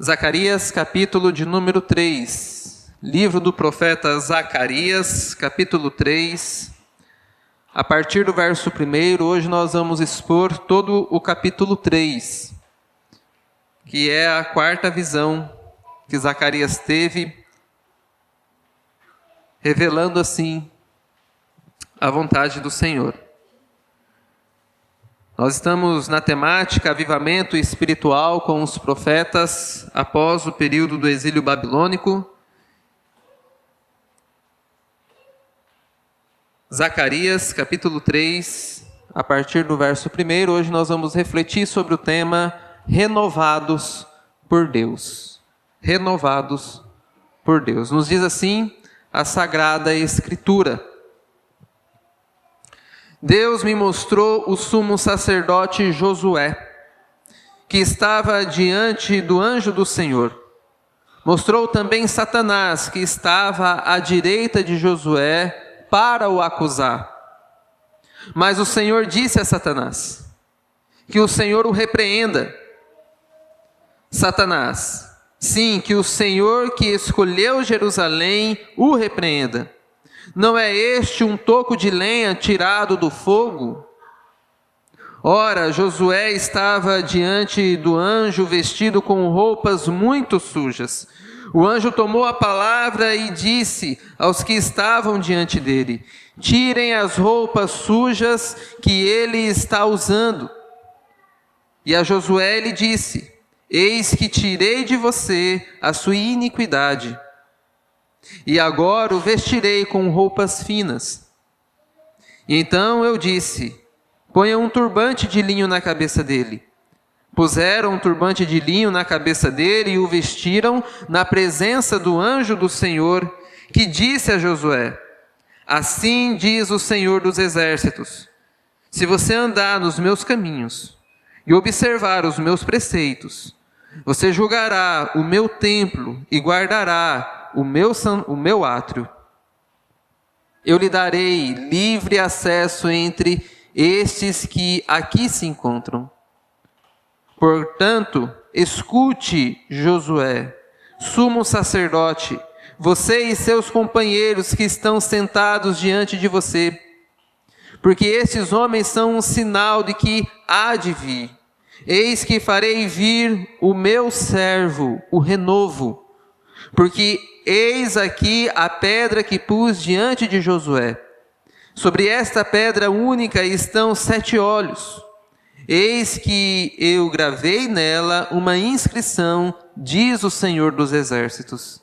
Zacarias, capítulo de número 3. Livro do profeta Zacarias, capítulo 3. A partir do verso 1, hoje nós vamos expor todo o capítulo 3, que é a quarta visão que Zacarias teve, revelando assim a vontade do Senhor. Nós estamos na temática avivamento espiritual com os profetas após o período do exílio babilônico. Zacarias, capítulo 3, a partir do verso 1, hoje nós vamos refletir sobre o tema renovados por Deus. Renovados por Deus. Nos diz assim a Sagrada Escritura: Deus me mostrou o sumo sacerdote Josué, que estava diante do anjo do Senhor. Mostrou também Satanás, que estava à direita de Josué, para o acusar. Mas o Senhor disse a Satanás: que o Senhor o repreenda. Satanás, sim, que o Senhor que escolheu Jerusalém o repreenda. Não é este um toco de lenha tirado do fogo? Ora, Josué estava diante do anjo vestido com roupas muito sujas. O anjo tomou a palavra e disse aos que estavam diante dele: tirem as roupas sujas que ele está usando. E a Josué lhe disse: eis que tirei de você a sua iniquidade. E agora o vestirei com roupas finas. E então eu disse: ponha um turbante de linho na cabeça dele. Puseram um turbante de linho na cabeça dele e o vestiram na presença do anjo do Senhor, que disse a Josué: assim diz o Senhor dos Exércitos: se você andar nos meus caminhos e observar os meus preceitos, você julgará o meu templo e guardará o meu átrio. Eu lhe darei livre acesso entre estes que aqui se encontram. Portanto, escute, Josué, sumo sacerdote, você e seus companheiros que estão sentados diante de você, porque estes homens são um sinal de que há de vir. Eis que farei vir o meu servo, o renovo, porque eis aqui a pedra que pus diante de Josué. Sobre esta pedra única estão 7 olhos. Eis que eu gravei nela uma inscrição, diz o Senhor dos Exércitos.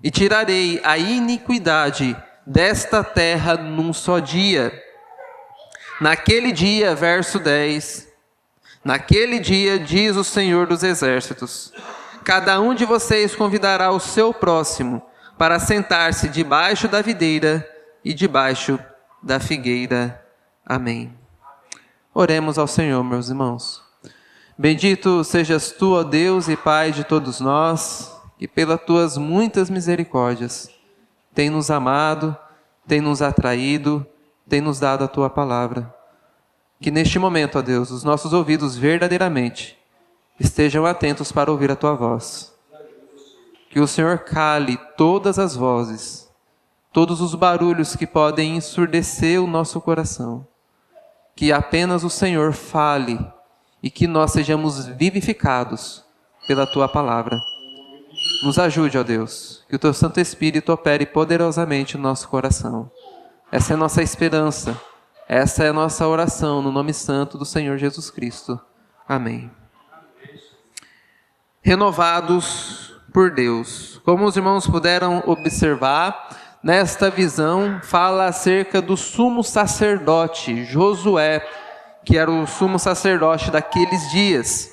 E tirarei a iniquidade desta terra num só dia. Naquele dia, verso 10, naquele dia, diz o Senhor dos Exércitos, cada um de vocês convidará o seu próximo para sentar-se debaixo da videira e debaixo da figueira. Amém. Oremos ao Senhor, meus irmãos. Bendito sejas tu, ó Deus e Pai de todos nós, que pelas tuas muitas misericórdias tem nos amado, tem nos atraído, tem nos dado a tua palavra. Que neste momento, ó Deus, os nossos ouvidos verdadeiramente estejam atentos para ouvir a tua voz. Que o Senhor cale todas as vozes, todos os barulhos que podem ensurdecer o nosso coração. Que apenas o Senhor fale e que nós sejamos vivificados pela tua palavra. Nos ajude, ó Deus, que o teu Santo Espírito opere poderosamente no nosso coração. Essa é a nossa esperança, essa é a nossa oração no nome santo do Senhor Jesus Cristo. Amém. Renovados por Deus. Como os irmãos puderam observar, nesta visão fala acerca do sumo sacerdote Josué, que era o sumo sacerdote daqueles dias.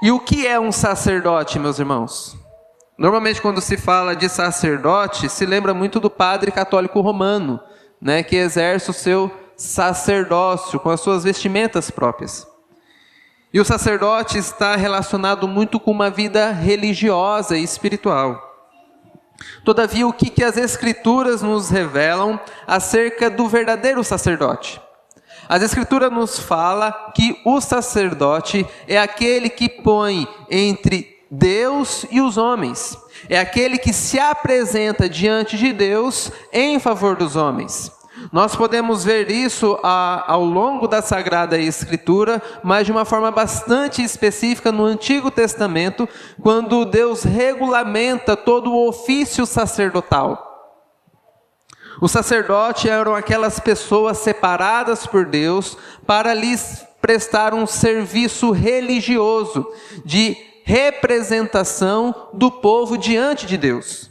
E o que é um sacerdote, meus irmãos? Normalmente quando se fala de sacerdote, se lembra muito do padre católico romano, né, que exerce o seu sacerdócio com as suas vestimentas próprias. E o sacerdote está relacionado muito com uma vida religiosa e espiritual. Todavia, o que as Escrituras nos revelam acerca do verdadeiro sacerdote? As Escrituras nos falam que o sacerdote é aquele que põe entre Deus e os homens. É aquele que se apresenta diante de Deus em favor dos homens. Nós podemos ver isso ao longo da Sagrada Escritura, mas de uma forma bastante específica no Antigo Testamento, quando Deus regulamenta todo o ofício sacerdotal. Os sacerdotes eram aquelas pessoas separadas por Deus para lhes prestar um serviço religioso de representação do povo diante de Deus.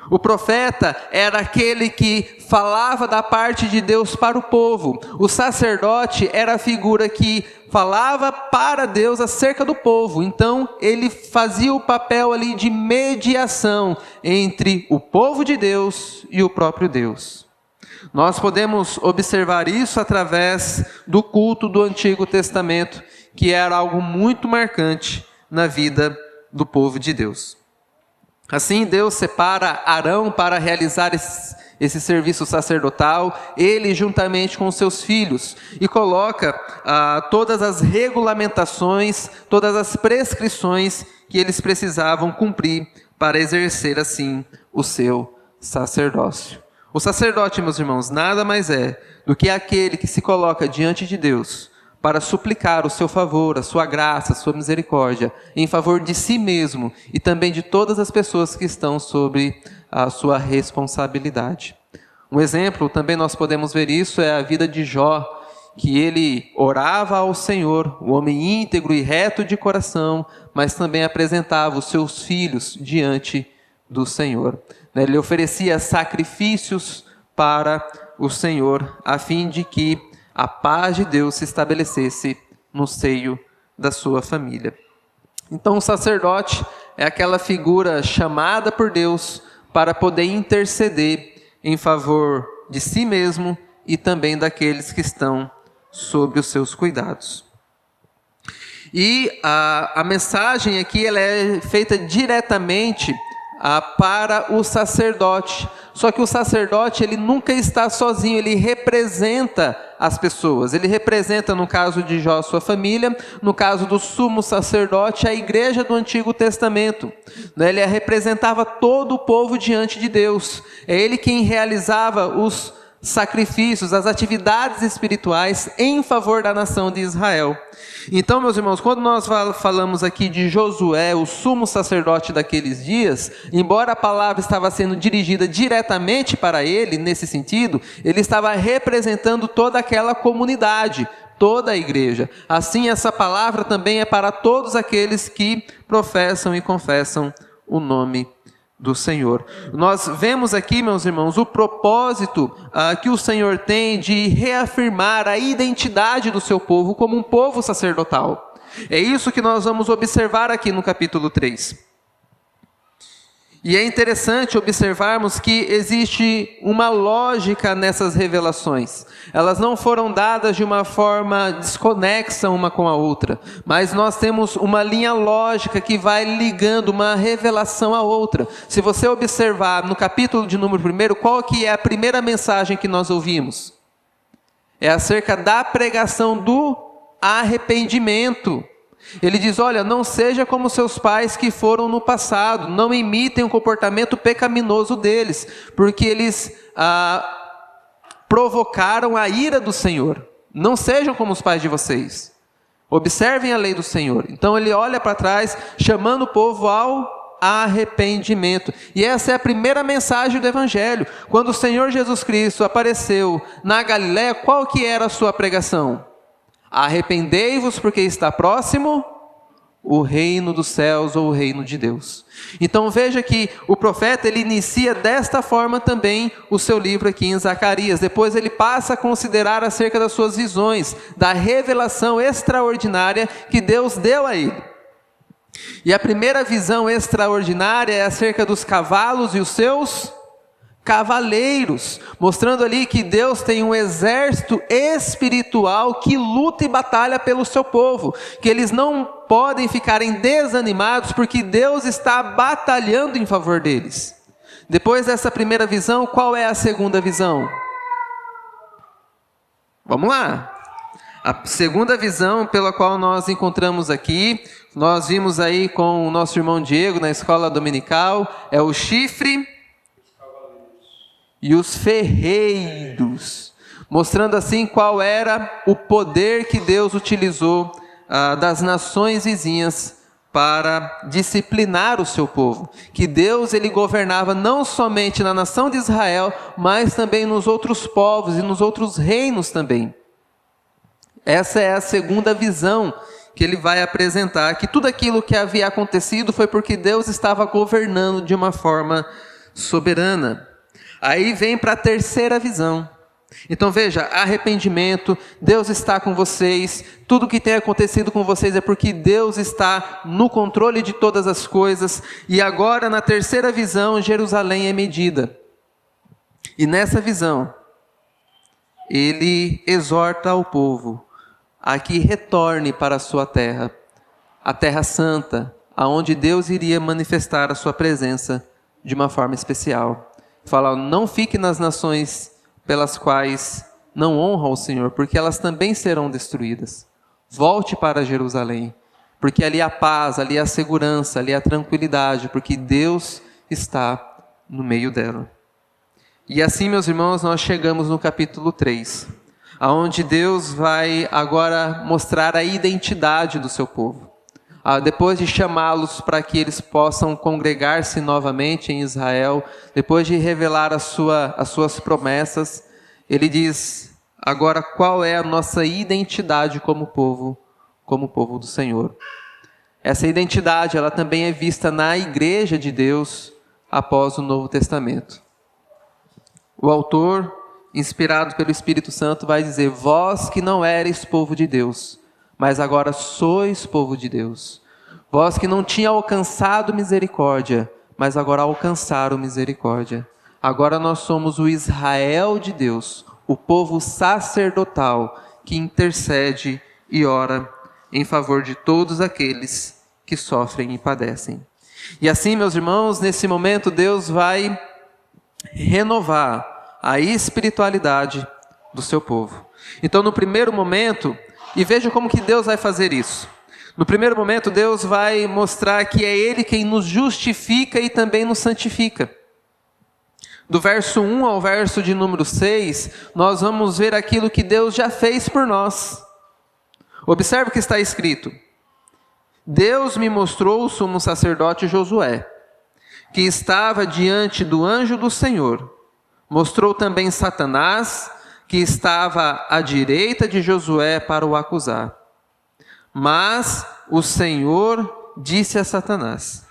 O profeta era aquele que falava da parte de Deus para o povo. O sacerdote era a figura que falava para Deus acerca do povo. Então, ele fazia o papel ali de mediação entre o povo de Deus e o próprio Deus. Nós podemos observar isso através do culto do Antigo Testamento, que era algo muito marcante na vida do povo de Deus. Assim, Deus separa Arão para realizar esse serviço sacerdotal, ele juntamente com seus filhos, e coloca todas as regulamentações, todas as prescrições que eles precisavam cumprir para exercer assim o seu sacerdócio. O sacerdote, meus irmãos, nada mais é do que aquele que se coloca diante de Deus para suplicar o seu favor, a sua graça, a sua misericórdia, em favor de si mesmo e também de todas as pessoas que estão sob a sua responsabilidade. Um exemplo, também nós podemos ver isso, é a vida de Jó, que ele orava ao Senhor, o homem íntegro e reto de coração, mas também apresentava os seus filhos diante do Senhor. Ele oferecia sacrifícios para o Senhor, a fim de que a paz de Deus se estabelecesse no seio da sua família. Então o sacerdote é aquela figura chamada por Deus para poder interceder em favor de si mesmo e também daqueles que estão sob os seus cuidados. E a mensagem aqui ela é feita diretamente para o sacerdote. Só que o sacerdote ele nunca está sozinho, ele representa as pessoas. Ele representa, no caso de Jó, sua família, no caso do sumo sacerdote, a igreja do Antigo Testamento. Ele representava todo o povo diante de Deus. É ele quem realizava os sacrifícios, as atividades espirituais em favor da nação de Israel. Então, meus irmãos, quando nós falamos aqui de Josué, o sumo sacerdote daqueles dias, embora a palavra estava sendo dirigida diretamente para ele, nesse sentido, ele estava representando toda aquela comunidade, toda a igreja. Assim, essa palavra também é para todos aqueles que professam e confessam o nome do Senhor. Nós vemos aqui, meus irmãos, o propósito que o Senhor tem de reafirmar a identidade do seu povo como um povo sacerdotal. É isso que nós vamos observar aqui no capítulo 3. E é interessante observarmos que existe uma lógica nessas revelações. Elas não foram dadas de uma forma desconexa uma com a outra, mas nós temos uma linha lógica que vai ligando uma revelação à outra. Se você observar no capítulo de número 1, qual que é a primeira mensagem que nós ouvimos? É acerca da pregação do arrependimento. Ele diz, olha, não seja como seus pais que foram no passado, não imitem o comportamento pecaminoso deles, porque eles provocaram a ira do Senhor. Não sejam como os pais de vocês. Observem a lei do Senhor. Então ele olha para trás, chamando o povo ao arrependimento. E essa é a primeira mensagem do Evangelho. Quando o Senhor Jesus Cristo apareceu na Galiléia, qual que era a sua pregação? Arrependei-vos porque está próximo o reino dos céus ou o reino de Deus. Então veja que o profeta ele inicia desta forma também o seu livro aqui em Zacarias. Depois ele passa a considerar acerca das suas visões, da revelação extraordinária que Deus deu a ele. E a primeira visão extraordinária é acerca dos cavalos e os seus cavaleiros, mostrando ali que Deus tem um exército espiritual que luta e batalha pelo seu povo, que eles não podem ficarem desanimados porque Deus está batalhando em favor deles. Depois dessa primeira visão, qual é a segunda visão? Vamos lá. A segunda visão pela qual nós encontramos aqui, nós vimos aí com o nosso irmão Diego na escola dominical, é o chifre e os ferreiros, mostrando assim qual era o poder que Deus utilizou das nações vizinhas para disciplinar o seu povo. Que Deus ele governava não somente na nação de Israel, mas também nos outros povos e nos outros reinos também. Essa é a segunda visão que ele vai apresentar, que tudo aquilo que havia acontecido foi porque Deus estava governando de uma forma soberana. Aí vem para a terceira visão. Então veja, arrependimento, Deus está com vocês, tudo que tem acontecido com vocês é porque Deus está no controle de todas as coisas. E agora na terceira visão, Jerusalém é medida. E nessa visão, ele exorta ao povo a que retorne para a sua terra, a terra santa, aonde Deus iria manifestar a sua presença de uma forma especial. Fala, não fique nas nações pelas quais não honram o Senhor, porque elas também serão destruídas. Volte para Jerusalém, porque ali há paz, ali há segurança, ali há tranquilidade, porque Deus está no meio dela. E assim, meus irmãos, nós chegamos no capítulo 3, aonde Deus vai agora mostrar a identidade do seu povo. Depois de chamá-los para que eles possam congregar-se novamente em Israel, depois de revelar as suas promessas, ele diz agora qual é a nossa identidade como povo do Senhor. Essa identidade ela também é vista na igreja de Deus após o Novo Testamento. O autor, inspirado pelo Espírito Santo, vai dizer: vós que não eres povo de Deus, mas agora sois povo de Deus. Vós que não tinha alcançado misericórdia, mas agora alcançaram misericórdia. Agora nós somos o Israel de Deus, o povo sacerdotal que intercede e ora em favor de todos aqueles que sofrem e padecem. E assim, meus irmãos, nesse momento Deus vai renovar a espiritualidade do seu povo. Então, no primeiro momento, e veja como que Deus vai fazer isso. No primeiro momento, Deus vai mostrar que é Ele quem nos justifica e também nos santifica. Do verso 1 ao verso de número 6, nós vamos ver aquilo que Deus já fez por nós. Observe o que está escrito: Deus me mostrou o sumo sacerdote Josué, que estava diante do anjo do Senhor. Mostrou também Satanás, que estava à direita de Josué para o acusar. Mas o Senhor disse a Satanás: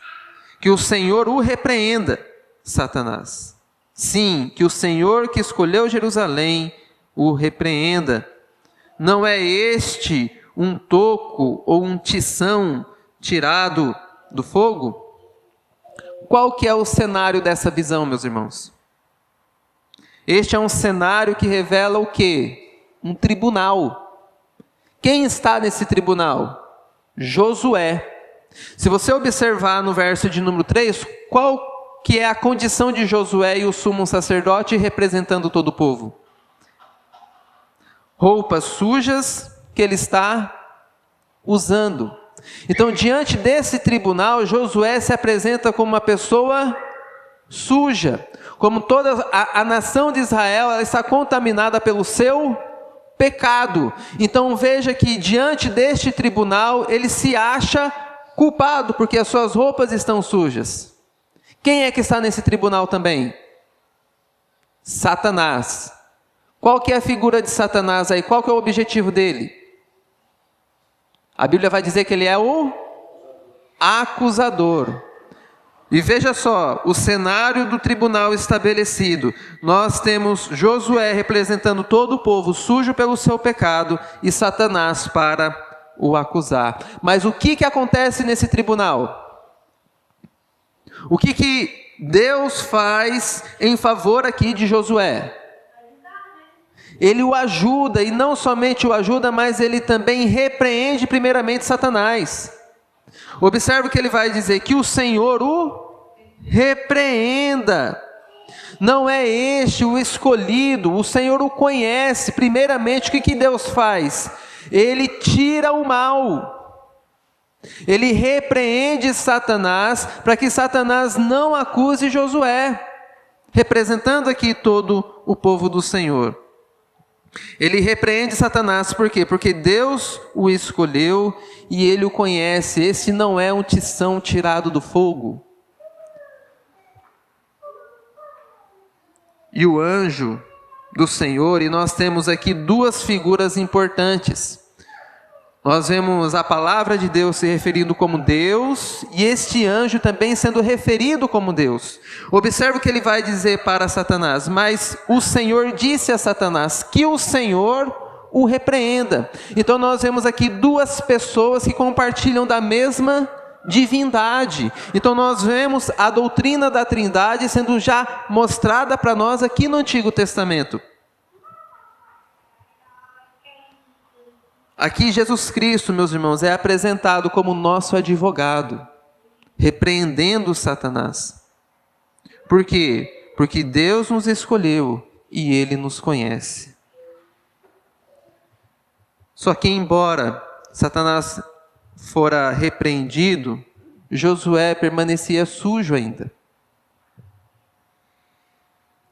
que o Senhor o repreenda, Satanás. Sim, que o Senhor que escolheu Jerusalém o repreenda. Não é este um toco ou um tição tirado do fogo? Qual que é o cenário dessa visão, meus irmãos? Este é um cenário que revela o quê? Um tribunal. Quem está nesse tribunal? Josué. Se você observar no verso de número 3, qual que é a condição de Josué e o sumo sacerdote representando todo o povo? Roupas sujas que ele está usando. Então, diante desse tribunal, Josué se apresenta como uma pessoa suja. Como toda a nação de Israel, ela está contaminada pelo seu pecado. Então veja que diante deste tribunal, ele se acha culpado, porque as suas roupas estão sujas. Quem é que está nesse tribunal também? Satanás. Qual que é a figura de Satanás aí? Qual que é o objetivo dele? A Bíblia vai dizer que ele é o acusador. E veja só, o cenário do tribunal estabelecido. Nós temos Josué representando todo o povo sujo pelo seu pecado e Satanás para o acusar. Mas o que acontece nesse tribunal? O que Deus faz em favor aqui de Josué? Ele o ajuda, e não somente o ajuda, mas ele também repreende primeiramente Satanás. Observe que ele vai dizer que o Senhor o repreenda. Não é este o escolhido, o Senhor o conhece. Primeiramente, o que Deus faz? ele tira o mal. Ele repreende Satanás para que Satanás não acuse Josué, representando aqui todo o povo do Senhor. Ele repreende Satanás por quê? Porque Deus o escolheu e ele o conhece. Esse não é um tição tirado do fogo. E o anjo do Senhor, e nós temos aqui duas figuras importantes. Nós vemos a palavra de Deus se referindo como Deus e este anjo também sendo referido como Deus. Observe o que ele vai dizer para Satanás: mas o Senhor disse a Satanás que o Senhor o repreenda. Então nós vemos aqui duas pessoas que compartilham da mesma divindade. Então nós vemos a doutrina da Trindade sendo já mostrada para nós aqui no Antigo Testamento. Aqui Jesus Cristo, meus irmãos, é apresentado como nosso advogado, repreendendo Satanás. Por quê? Porque Deus nos escolheu e Ele nos conhece. Só que embora Satanás fora repreendido, Josué permanecia sujo ainda.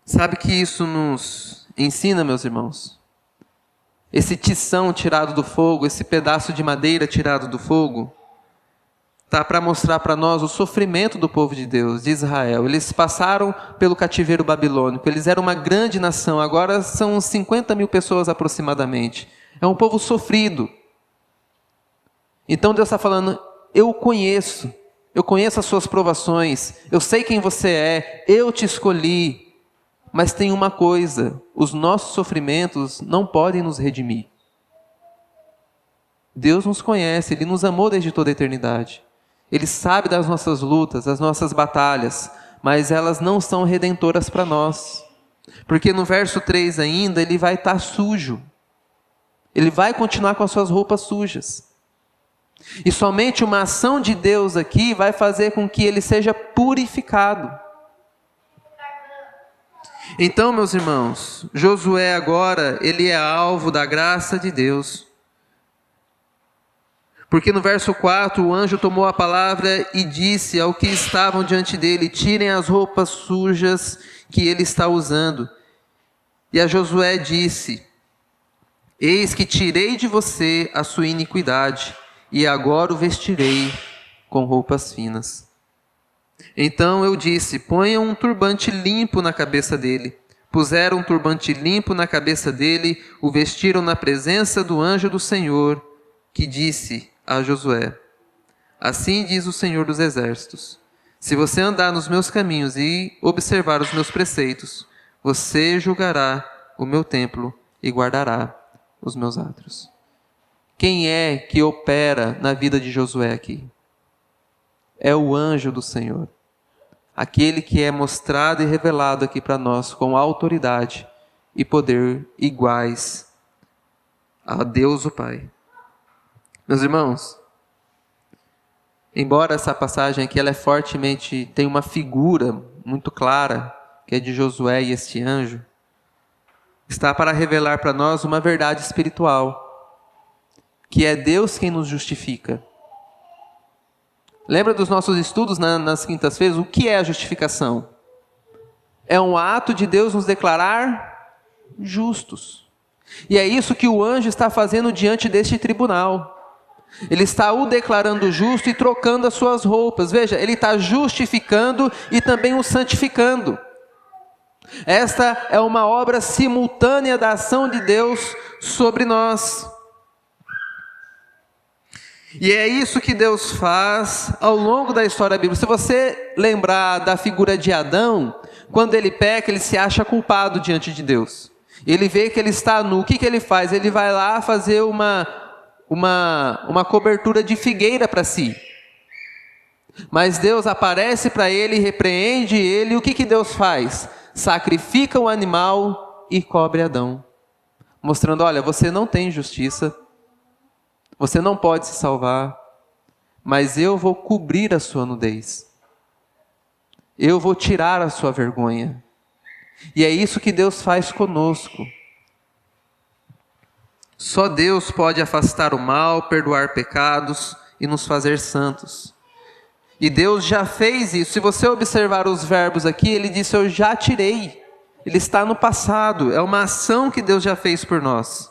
Sabe que isso nos ensina, meus irmãos? Esse tição tirado do fogo, esse pedaço de madeira tirado do fogo, está para mostrar para nós o sofrimento do povo de Deus, de Israel. Eles passaram pelo cativeiro babilônico, eles eram uma grande nação, agora são 50 mil pessoas aproximadamente. É um povo sofrido. Então Deus está falando: eu conheço as suas provações, eu sei quem você é, eu te escolhi. Mas tem uma coisa: os nossos sofrimentos não podem nos redimir. Deus nos conhece, Ele nos amou desde toda a eternidade. Ele sabe das nossas lutas, das nossas batalhas, mas elas não são redentoras para nós. Porque no verso 3 ainda, ele vai estar sujo. Ele vai continuar com as suas roupas sujas. E somente uma ação de Deus aqui vai fazer com que ele seja purificado. Então, meus irmãos, Josué agora, ele é alvo da graça de Deus. Porque no verso 4, o anjo tomou a palavra e disse ao que estavam diante dele: tirem as roupas sujas que ele está usando. E a Josué disse: eis que tirei de você a sua iniquidade, e agora o vestirei com roupas finas. Então eu disse: ponham um turbante limpo na cabeça dele. Puseram um turbante limpo na cabeça dele, o vestiram na presença do anjo do Senhor, que disse a Josué: assim diz o Senhor dos Exércitos: se você andar nos meus caminhos e observar os meus preceitos, você julgará o meu templo e guardará os meus átrios. Quem é que opera na vida de Josué aqui? É o anjo do Senhor. Aquele que é mostrado e revelado aqui para nós com autoridade e poder iguais a Deus o Pai. Meus irmãos, embora essa passagem aqui ela tem uma figura muito clara, que é de Josué e este anjo, está para revelar para nós uma verdade espiritual, que é Deus quem nos justifica. Lembra dos nossos estudos nas quintas-feiras? O que é a justificação? É um ato de Deus nos declarar justos. E é isso que o anjo está fazendo diante deste tribunal. Ele está o declarando justo e trocando as suas roupas. Veja, ele está justificando e também o santificando. Esta é uma obra simultânea da ação de Deus sobre nós. E é isso que Deus faz ao longo da história bíblica. Se você lembrar da figura de Adão, quando ele peca, ele se acha culpado diante de Deus. Ele vê que ele está nu. O que ele faz? Ele vai lá fazer uma cobertura de figueira para si. Mas Deus aparece para ele, repreende ele. E o que Deus faz? Sacrifica um animal e cobre Adão, mostrando: olha, você não tem justiça, você não pode se salvar, mas eu vou cobrir a sua nudez. Eu vou tirar a sua vergonha. E é isso que Deus faz conosco. Só Deus pode afastar o mal, perdoar pecados e nos fazer santos. E Deus já fez isso. Se você observar os verbos aqui, ele disse: eu já tirei. Ele está no passado. É uma ação que Deus já fez por nós.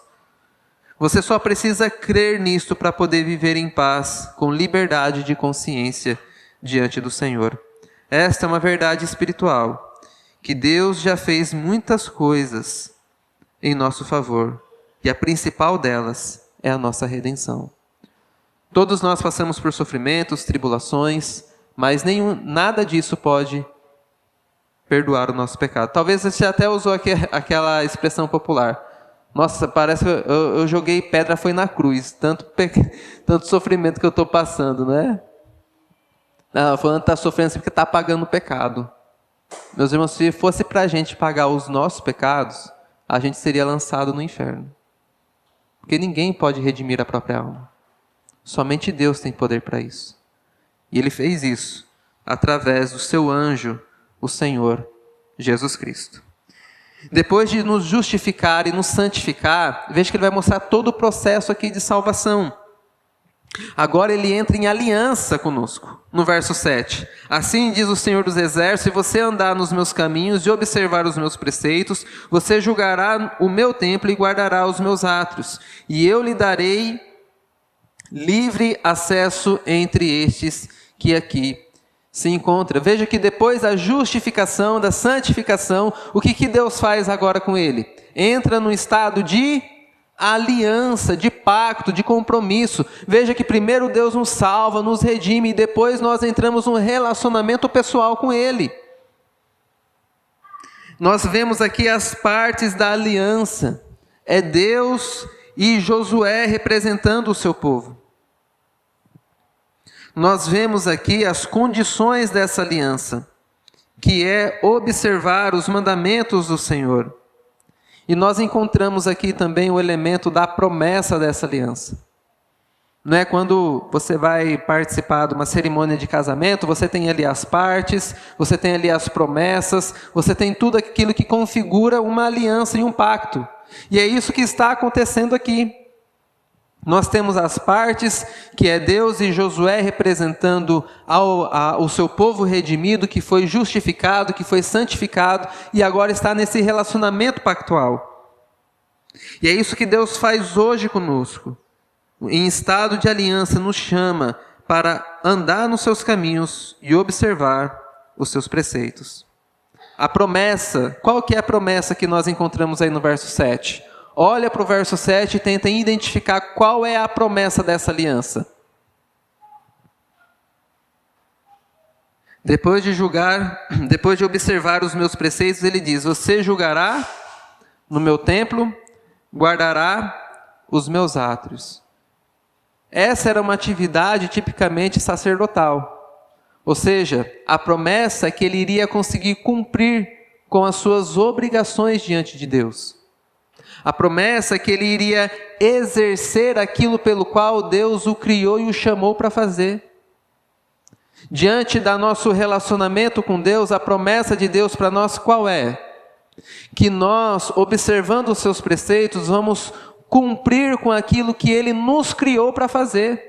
Você só precisa crer nisto para poder viver em paz, com liberdade de consciência diante do Senhor. Esta é uma verdade espiritual, que Deus já fez muitas coisas em nosso favor. E a principal delas é a nossa redenção. Todos nós passamos por sofrimentos, tribulações, mas nada disso pode perdoar o nosso pecado. Talvez você até usou aquela expressão popular: nossa, parece que eu joguei pedra, foi na cruz, tanto sofrimento que eu estou passando, né? Não, falando que está sofrendo porque está pagando o pecado. Meus irmãos, se fosse para a gente pagar os nossos pecados, a gente seria lançado no inferno. Porque ninguém pode redimir a própria alma. Somente Deus tem poder para isso. E Ele fez isso através do seu anjo, o Senhor Jesus Cristo. Depois de nos justificar e nos santificar, veja que Ele vai mostrar todo o processo aqui de salvação. Agora Ele entra em aliança conosco. No verso 7. Assim diz o Senhor dos Exércitos: se você andar nos meus caminhos e observar os meus preceitos, você julgará o meu templo e guardará os meus átrios. E eu lhe darei livre acesso entre estes que aqui se encontra. Veja que depois da justificação, da santificação, o que Deus faz agora com ele? Entra num estado de aliança, de pacto, de compromisso. Veja que primeiro Deus nos salva, nos redime, e depois nós entramos num relacionamento pessoal com Ele. Nós vemos aqui as partes da aliança. É Deus e Josué representando o seu povo. Nós vemos aqui as condições dessa aliança, que é observar os mandamentos do Senhor. E nós encontramos aqui também o elemento da promessa dessa aliança. Não é quando você vai participar de uma cerimônia de casamento, você tem ali as partes, você tem ali as promessas, você tem tudo aquilo que configura uma aliança e um pacto. E é isso que está acontecendo aqui. Nós temos as partes, que é Deus e Josué representando o seu povo redimido, que foi justificado, que foi santificado, e agora está nesse relacionamento pactual. E é isso que Deus faz hoje conosco. Em estado de aliança, nos chama para andar nos seus caminhos e observar os seus preceitos. A promessa, qual que é a promessa que nós encontramos aí no verso 7? Olha para o verso 7 e tenta identificar qual é a promessa dessa aliança. Depois de observar os meus preceitos, ele diz: você julgará no meu templo, guardará os meus átrios. Essa era uma atividade tipicamente sacerdotal. Ou seja, a promessa é que ele iria conseguir cumprir com as suas obrigações diante de Deus. A promessa é que ele iria exercer aquilo pelo qual Deus o criou e o chamou para fazer. Diante do nosso relacionamento com Deus, a promessa de Deus para nós qual é? Que nós, observando os seus preceitos, vamos cumprir com aquilo que Ele nos criou para fazer.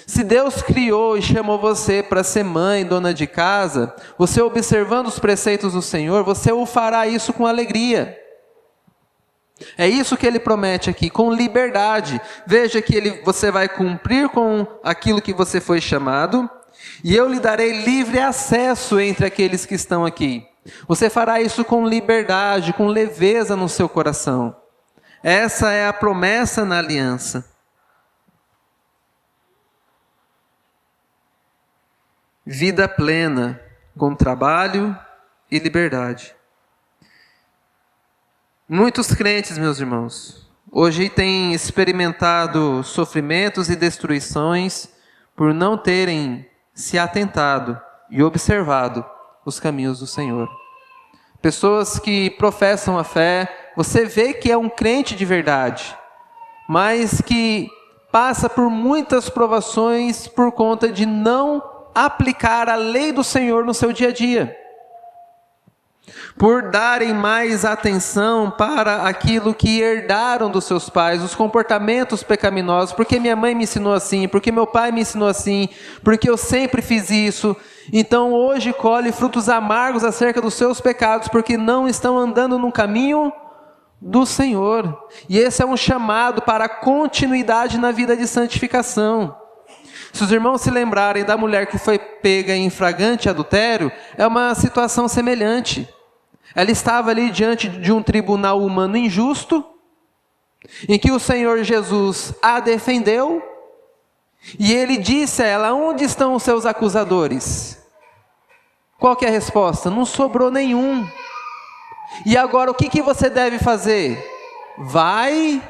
Se Deus criou e chamou você para ser mãe, dona de casa, você observando os preceitos do Senhor, você o fará isso com alegria. É isso que Ele promete aqui, com liberdade. Veja que você vai cumprir com aquilo que você foi chamado, e eu lhe darei livre acesso entre aqueles que estão aqui. Você fará isso com liberdade, com leveza no seu coração. Essa é a promessa na aliança. Vida plena, com trabalho e liberdade. Muitos crentes, meus irmãos, hoje têm experimentado sofrimentos e destruições por não terem se atentado e observado os caminhos do Senhor. Pessoas que professam a fé, você vê que é um crente de verdade, mas que passa por muitas provações por conta de não aplicar a lei do Senhor no seu dia a dia. por darem mais atenção para aquilo que herdaram dos seus pais, os comportamentos pecaminosos, porque minha mãe me ensinou assim, porque meu pai me ensinou assim, porque eu sempre fiz isso. Então hoje colhe frutos amargos acerca dos seus pecados, porque não estão andando no caminho do Senhor. E esse é um chamado para a continuidade na vida de santificação. Se os irmãos se lembrarem da mulher que foi pega em flagrante adultério, é uma situação semelhante. Ela estava ali diante de um tribunal humano injusto, em que o Senhor Jesus a defendeu, e ele disse a ela: onde estão os seus acusadores? Qual que é a resposta? Não sobrou nenhum. E agora o que você deve fazer? Vai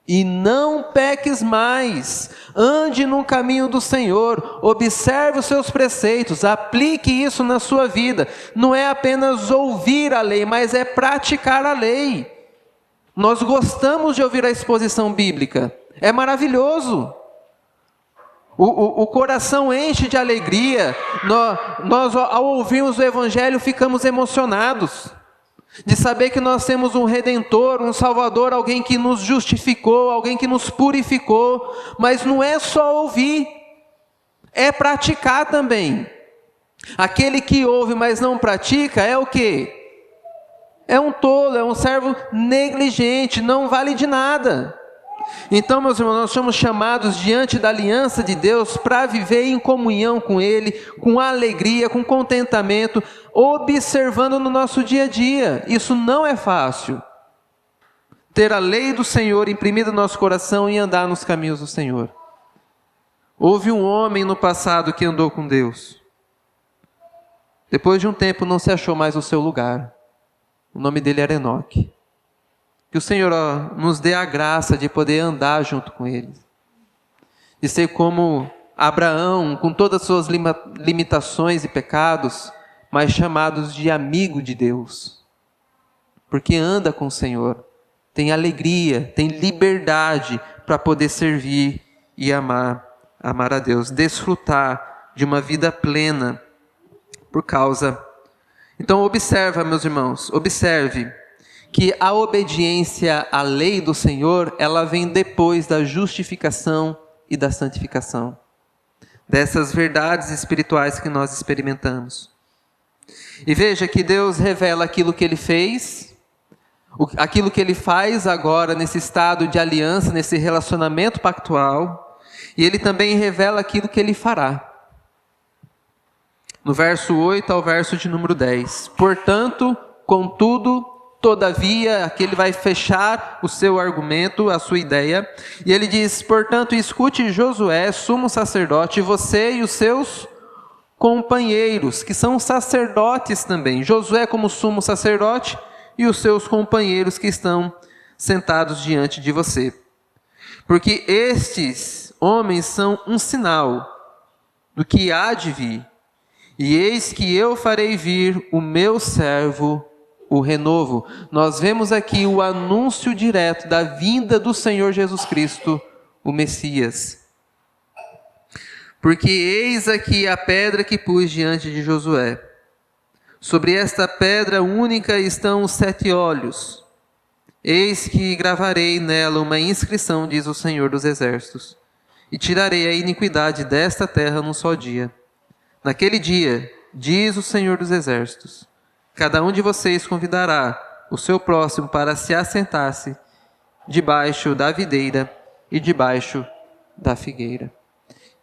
e não peques mais, ande no caminho do Senhor, observe os seus preceitos, aplique isso na sua vida. Não é apenas ouvir a lei, mas é praticar a lei. Nós gostamos de ouvir a exposição bíblica, é maravilhoso. O coração enche de alegria, nós ao ouvirmos o Evangelho ficamos emocionados, de saber que nós temos um Redentor, um Salvador, alguém que nos justificou, alguém que nos purificou. Mas não é só ouvir, é praticar também. Aquele que ouve, mas não pratica, é o quê? É um tolo, é um servo negligente, não vale de nada. Então, meus irmãos, nós somos chamados diante da aliança de Deus para viver em comunhão com Ele, com alegria, com contentamento, observando no nosso dia a dia. Isso não é fácil. Ter a lei do Senhor imprimida no nosso coração e andar nos caminhos do Senhor. Houve um homem no passado que andou com Deus. Depois de um tempo não se achou mais o seu lugar. O nome dele era Enoque. Que o Senhor nos dê a graça de poder andar junto com Ele. De ser como Abraão, com todas as suas limitações e pecados, mas chamados de amigo de Deus. Porque anda com o Senhor, tem alegria, tem liberdade para poder servir e amar a Deus. Desfrutar de uma vida plena por causa. Então observa, meus irmãos, observe que a obediência à lei do Senhor, ela vem depois da justificação e da santificação. Dessas verdades espirituais que nós experimentamos. E veja que Deus revela aquilo que Ele fez, aquilo que Ele faz agora nesse estado de aliança, nesse relacionamento pactual, e Ele também revela aquilo que Ele fará. No verso 8 ao verso de número 10. Portanto, contudo, todavia, aqui ele vai fechar o seu argumento, a sua ideia, e ele diz: portanto, escute Josué, sumo sacerdote, você e os seus companheiros, que são sacerdotes também. Josué como sumo sacerdote e os seus companheiros que estão sentados diante de você. Porque estes homens são um sinal do que há de vir. E eis que eu farei vir o meu servo, o renovo. Nós vemos aqui o anúncio direto da vinda do Senhor Jesus Cristo, o Messias. Porque eis aqui a pedra que pus diante de Josué. Sobre esta pedra única estão os 7 olhos. Eis que gravarei nela uma inscrição, diz o Senhor dos Exércitos, e tirarei a iniquidade desta terra num só dia. Naquele dia, diz o Senhor dos Exércitos, cada um de vocês convidará o seu próximo para se assentar-se debaixo da videira e debaixo da figueira.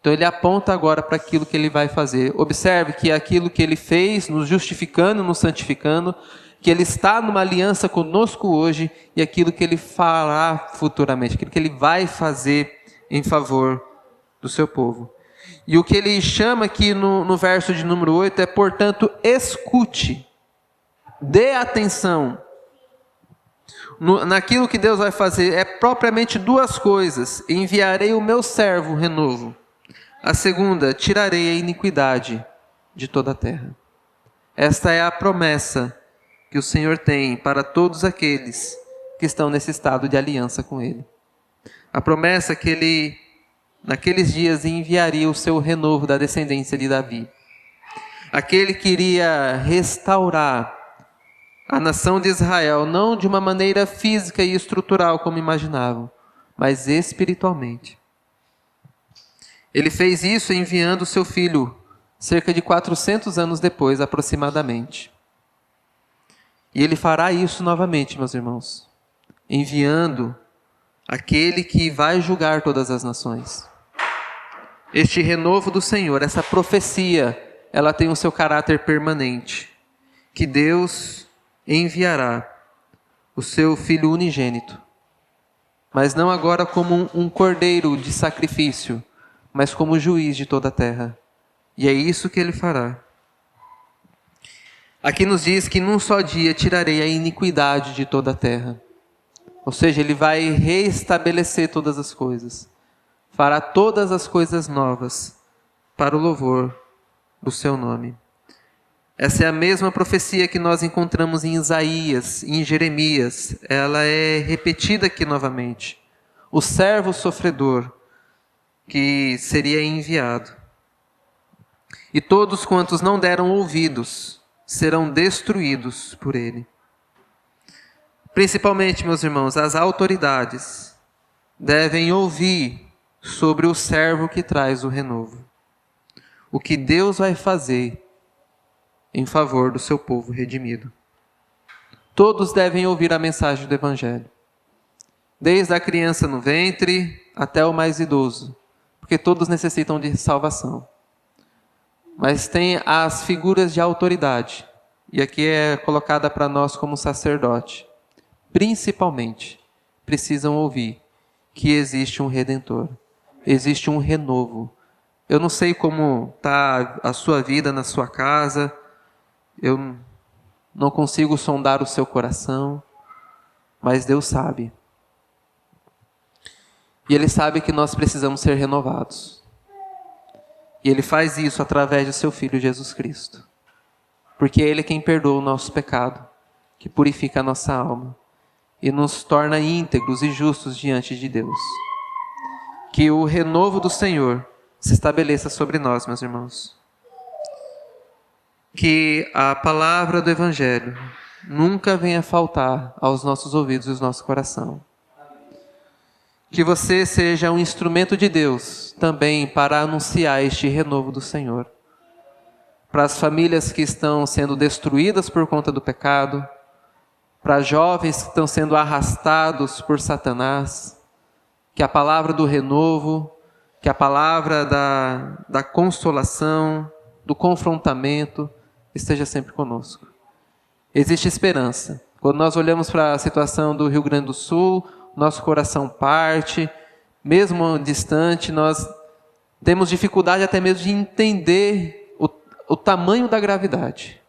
Então ele aponta agora para aquilo que ele vai fazer. Observe que aquilo que ele fez, nos justificando, nos santificando, que ele está numa aliança conosco hoje, e aquilo que ele fará futuramente, aquilo que ele vai fazer em favor do seu povo. E o que ele chama aqui no verso de número 8 é, portanto, escute, dê atenção. Naquilo que Deus vai fazer é propriamente 2 coisas. Enviarei o meu servo, renovo. A segunda, tirarei a iniquidade de toda a terra. Esta é a promessa que o Senhor tem para todos aqueles que estão nesse estado de aliança com Ele. A promessa que Ele, naqueles dias, enviaria o seu renovo da descendência de Davi. Aquele que iria restaurar a nação de Israel, não de uma maneira física e estrutural como imaginavam, mas espiritualmente. Ele fez isso enviando o seu filho, cerca de 400 anos depois, aproximadamente. E ele fará isso novamente, meus irmãos, enviando aquele que vai julgar todas as nações. Este renovo do Senhor, essa profecia, ela tem o seu caráter permanente, que Deus enviará o seu Filho unigênito, mas não agora como um cordeiro de sacrifício, mas como juiz de toda a terra. E é isso que ele fará. Aqui nos diz que num só dia tirarei a iniquidade de toda a terra. Ou seja, ele vai reestabelecer todas as coisas. Fará todas as coisas novas para o louvor do seu nome. Essa é a mesma profecia que nós encontramos em Isaías, em Jeremias. Ela é repetida aqui novamente. O servo sofredor que seria enviado. E todos quantos não deram ouvidos serão destruídos por ele. Principalmente, meus irmãos, as autoridades devem ouvir sobre o servo que traz o renovo. O que Deus vai fazer em favor do seu povo redimido. Todos devem ouvir a mensagem do Evangelho. Desde a criança no ventre até o mais idoso. Porque todos necessitam de salvação. Mas tem as figuras de autoridade. E aqui é colocada para nós como sacerdote. Principalmente, precisam ouvir que existe um Redentor. Existe um renovo. Eu não sei como está a sua vida na sua casa. Eu não consigo sondar o seu coração. Mas Deus sabe. E Ele sabe que nós precisamos ser renovados. E Ele faz isso através do seu Filho Jesus Cristo. Porque é Ele quem perdoa o nosso pecado, que purifica a nossa alma e nos torna íntegros e justos diante de Deus. Que o renovo do Senhor se estabeleça sobre nós, meus irmãos. Que a palavra do Evangelho nunca venha faltar aos nossos ouvidos e ao nosso coração. Que você seja um instrumento de Deus também para anunciar este renovo do Senhor. Para as famílias que estão sendo destruídas por conta do pecado, para jovens que estão sendo arrastados por Satanás, que a palavra do renovo, que a palavra da consolação, do confrontamento, esteja sempre conosco. Existe esperança. Quando nós olhamos para a situação do Rio Grande do Sul, nosso coração parte, mesmo distante, nós temos dificuldade até mesmo de entender o tamanho da gravidade.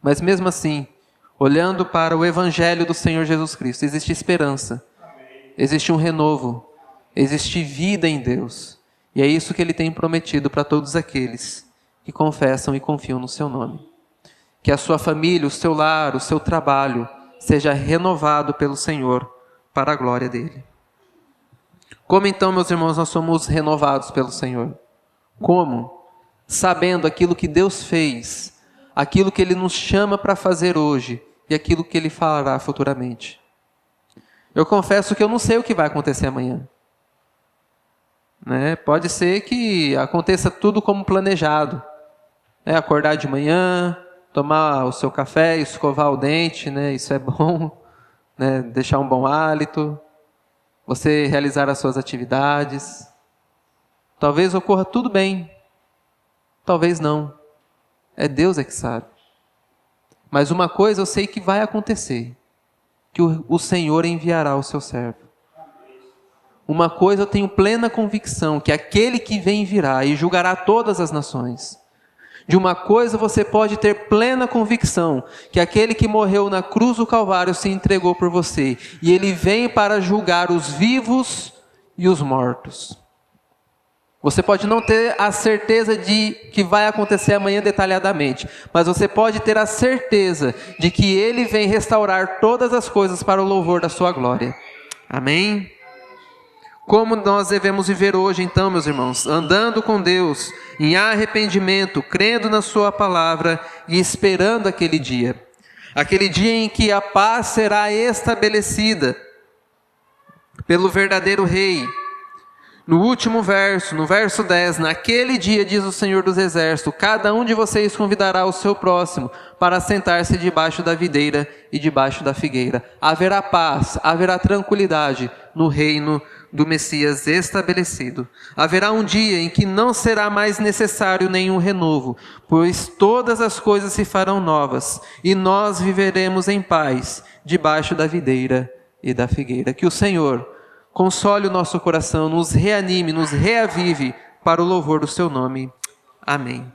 Mas mesmo assim, olhando para o Evangelho do Senhor Jesus Cristo, existe esperança, existe um renovo, existe vida em Deus. E é isso que Ele tem prometido para todos aqueles que confessam e confiam no seu nome. Que a sua família, o seu lar, o seu trabalho seja renovado pelo Senhor para a glória dele. Como então, meus irmãos, nós somos renovados pelo Senhor? Como? Sabendo aquilo que Deus fez, aquilo que Ele nos chama para fazer hoje e aquilo que Ele fará futuramente. Eu confesso que eu não sei o que vai acontecer amanhã. Pode ser que aconteça tudo como planejado. Acordar de manhã, tomar o seu café, escovar o dente, isso é bom. Deixar um bom hálito. Você realizar as suas atividades. Talvez ocorra tudo bem. Talvez não. É Deus que sabe. Mas uma coisa eu sei que vai acontecer. Que o Senhor enviará o seu servo. Uma coisa eu tenho plena convicção, que aquele que vem virá e julgará todas as nações. De uma coisa você pode ter plena convicção, que aquele que morreu na cruz do Calvário se entregou por você. E Ele vem para julgar os vivos e os mortos. Você pode não ter a certeza de que vai acontecer amanhã detalhadamente, mas você pode ter a certeza de que Ele vem restaurar todas as coisas para o louvor da sua glória. Amém? Como nós devemos viver hoje então, meus irmãos? Andando com Deus, em arrependimento, crendo na sua palavra e esperando aquele dia. Aquele dia em que a paz será estabelecida pelo verdadeiro rei. No último verso, no verso 10, naquele dia, diz o Senhor dos Exércitos, cada um de vocês convidará o seu próximo para sentar-se debaixo da videira e debaixo da figueira. Haverá paz, haverá tranquilidade no reino do Messias estabelecido. Haverá um dia em que não será mais necessário nenhum renovo, pois todas as coisas se farão novas, e nós viveremos em paz debaixo da videira e da figueira. Que o Senhor console o nosso coração, nos reanime, nos reavive para o louvor do seu nome. Amém.